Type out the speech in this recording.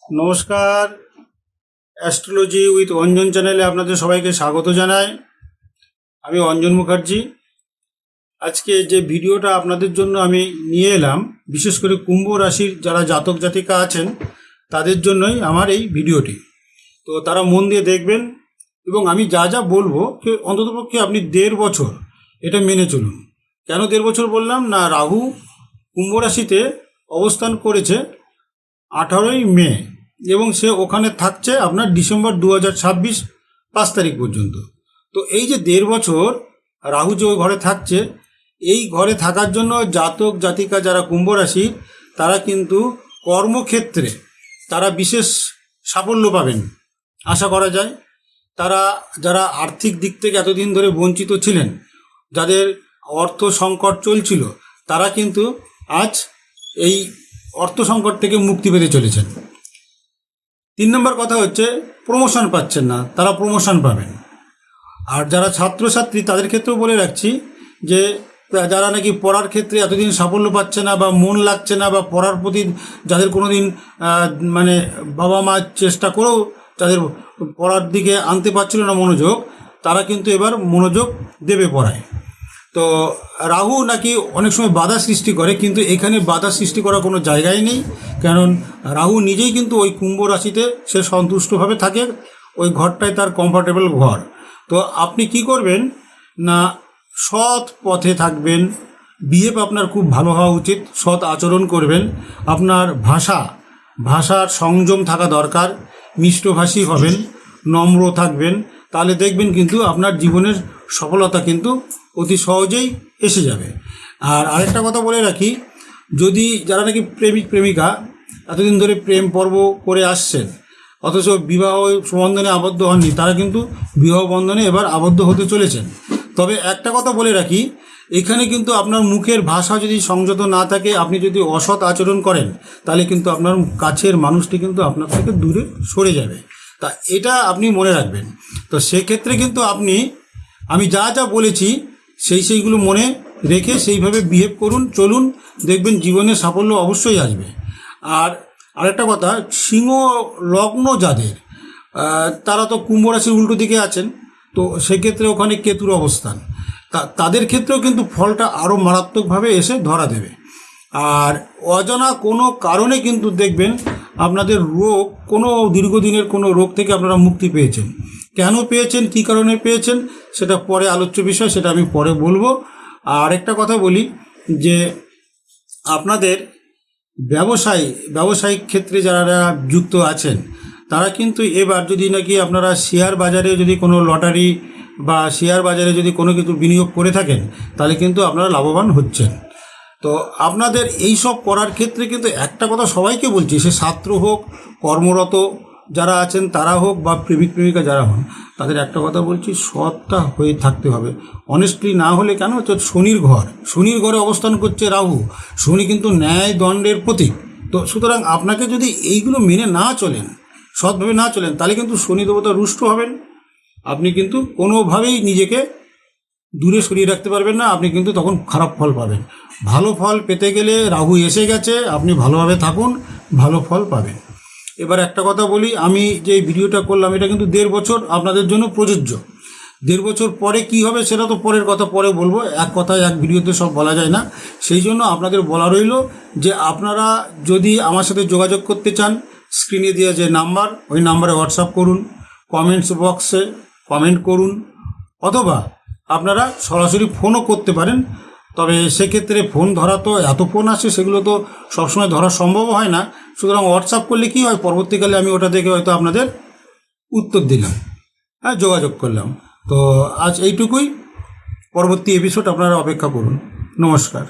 নমস্কার। Astrology with Anjan চ্যানেলে আপনাদের সবাইকে স্বাগত জানাই। আমি অঞ্জন মুখার্জি। আজকে যে ভিডিওটা আপনাদের জন্য আমি নিয়ে এলাম, বিশেষ করে কুম্ভ রাশির যারা জাতক জাতিকা আছেন তাদের জন্যই আমার এই ভিডিওটি। তো তারা মন দিয়ে দেখবেন এবং আমি যা যা বলবো অন্ততপক্ষে আপনি 1.5 বছর এটা মেনে চলুন। কেন 1.5 বছর বললাম না, রাহু কুম্ভ রাশিতে অবস্থান করেছে 18ই মে এবং সে ওখানে থাকছে আপনার ডিসেম্বর 2026 5 তারিখ পর্যন্ত। তো এই যে 1.5 বছর রাহু যে ওই ঘরে থাকছে, এই ঘরে থাকার জন্য জাতক জাতিকা যারা কুম্ভ রাশি তারা কিন্তু কর্মক্ষেত্রে তারা বিশেষ সাফল্য পাবেন আশা করা যায়। তারা যারা আর্থিক দিক থেকে এতদিন ধরে বঞ্চিত ছিলেন, যাদের অর্থ সংকট চলছিল, তারা কিন্তু আজ এই অর্থ সংকট থেকে মুক্তি পেতে চলেছেন। 3 নম্বর কথা হচ্ছে প্রমোশন পাচ্ছেন না, তারা প্রমোশন পাবেন। আর যারা ছাত্রছাত্রী তাদের ক্ষেত্রেও বলে রাখছি যে যারা নাকি পড়ার ক্ষেত্রে এতদিন সাফল্য পাচ্ছে না বা মন লাগছে না বা পড়ার প্রতি যাদের কোনো দিন মানে বাবা মা চেষ্টা করেও তাদের পড়ার দিকে আনতে পারছিল না মনোযোগ, তারা কিন্তু এবার মনোযোগ দেবে পড়ায়। তো রাহু নাকি অনেক সময় বাধা সৃষ্টি করে, কিন্তু এখানে বাধা সৃষ্টি করার কোনো জায়গাই নেই, কারণ রাহু নিজেই কিন্তু ওই কুম্ভ রাশিতে সে সন্তুষ্টভাবে থাকে, ওই ঘরটাই তার কমফর্টেবল ঘর। তো আপনি কি করবেন না, সৎ পথে থাকবেন, বিহেভ আপনার খুব ভালো হওয়া উচিত, সৎ আচরণ করবেন, আপনার ভাষার সংযম থাকা দরকার, মিষ্টভাষী হবেন, নম্র থাকবেন, তাহলে দেখবেন কিন্তু আপনার জীবনের সফলতা কিন্তু অতি সহজেই এসে যাবে। আর আরেকটা কথা বলে রাখি, যদি যারা নাকি প্রেমিক প্রেমিকা এতদিন ধরে প্রেম পর্ব করে আসছেন অথচ বিবাহ বন্ধনে আবদ্ধ হননি, তারা কিন্তু বিবাহ বন্ধনে এবার আবদ্ধ হতে চলেছেন। তবে একটা কথা বলে রাখি, এখানে কিন্তু আপনার মুখের ভাষা যদি সংযত না থাকে, আপনি যদি অসৎ আচরণ করেন, তাহলে কিন্তু আপনার কাছের মানুষটি কিন্তু আপনার থেকে দূরে সরে যাবে। তা এটা আপনি মনে রাখবেন। তো সেক্ষেত্রে কিন্তু আমি যা যা বলেছি সেইগুলো মনে রেখে সেইভাবে বিহেভ করুন, চলুন, দেখবেন জীবনে সাফল্য অবশ্যই আসবে। আর আরেকটা কথা, সিংহ লগ্ন যাদের তারা তো কুম্ভ রাশির উল্টো দিকে আছেন, তো সেক্ষেত্রে ওখানে কেতুর অবস্থান, তাদের ক্ষেত্রেও কিন্তু ফলটা আরও মারাত্মকভাবে এসে ধরা দেবে। আর অজানা কোনো কারণে কিন্তু দেখবেন আপনাদের রোগ, কোনো দীর্ঘদিনের কোনো রোগ থেকে আপনারা মুক্তি পেয়েছেন। কেন পেয়েছেন, কী কারণে পেয়েছেন, সেটা পরে আলোচ্য বিষয়, সেটা আমি পরে বলবো। আর একটা কথা বলি যে আপনাদের ব্যবসায়িক ক্ষেত্রে যারা যুক্ত আছেন, তারা কিন্তু এবার যদি নাকি আপনারা শেয়ার বাজারে যদি কোনো লটারি বা শেয়ার বাজারে যদি কোনো কিছু বিনিয়োগ করে থাকেন, তাহলে কিন্তু আপনারা লাভবান হচ্ছেন। তো আপনাদের এই সব করার ক্ষেত্রে কিন্তু একটা কথা সবাইকে বলছি, সে ছাত্র হোক, কর্মরত যারা আছেন তারা হোক, বা প্রেমিক প্রেমিকা যারা হন, তাদের একটা কথা বলছি, সৎটা হয়ে থাকতে হবে। অনেস্টলি না হলে কেন হচ্ছে, শনির ঘরে অবস্থান করছে রাহু, শনি কিন্তু ন্যায় দণ্ডের প্রতীক। তো সুতরাং আপনাকে যদি এইগুলো মেনে না চলেন, সৎভাবে না চলেন, তাহলে কিন্তু শনি দেবতা রুষ্ট হবেন, আপনি কিন্তু কোনোভাবেই নিজেকে দূরে সরিয়ে রাখতে পারবেন না, আপনি কিন্তু তখন খারাপ ফল পাবেন। ভালো ফল পেতে গেলে রাহু এসে গেছে, আপনি ভালোভাবে থাকুন, ভালো ফল পাবেন। এবার একটা কথা বলি, আমি যে ভিডিওটা করলাম এটা কিন্তু 1.5 বছর আপনাদের জন্য প্রযোজ্য। 1.5 বছর পরে কি হবে সেটা তো পরের কথা, পরে বলবো। এক কথায় এক ভিডিওতে সব বলা যায় না, সেই জন্য আপনাদের বলা রইল যে আপনারা যদি আমার সাথে যোগাযোগ করতে চান, স্ক্রিনে দেওয়া যে নাম্বার, ওই নাম্বারে হোয়াটসঅ্যাপ করুন, কমেন্টস বক্সে কমেন্ট করুন, অথবা আপনারা সরাসরি ফোনও করতে পারেন। তবে সেক্ষেত্রে ফোন ধরা তো এত ফোন আসে, সেগুলো তো সবসময় ধরা সম্ভব হয় না। সুতরাং হোয়াটসঅ্যাপ করলে কি হয়, পরবর্তীকালে আমি ওটা দেখে হয়তো আপনাদের উত্তর দিলাম, যোগাযোগ করলাম। তো আজ এইটুকুই, পরবর্তী এপিসোড আপনারা অপেক্ষা করুন। নমস্কার।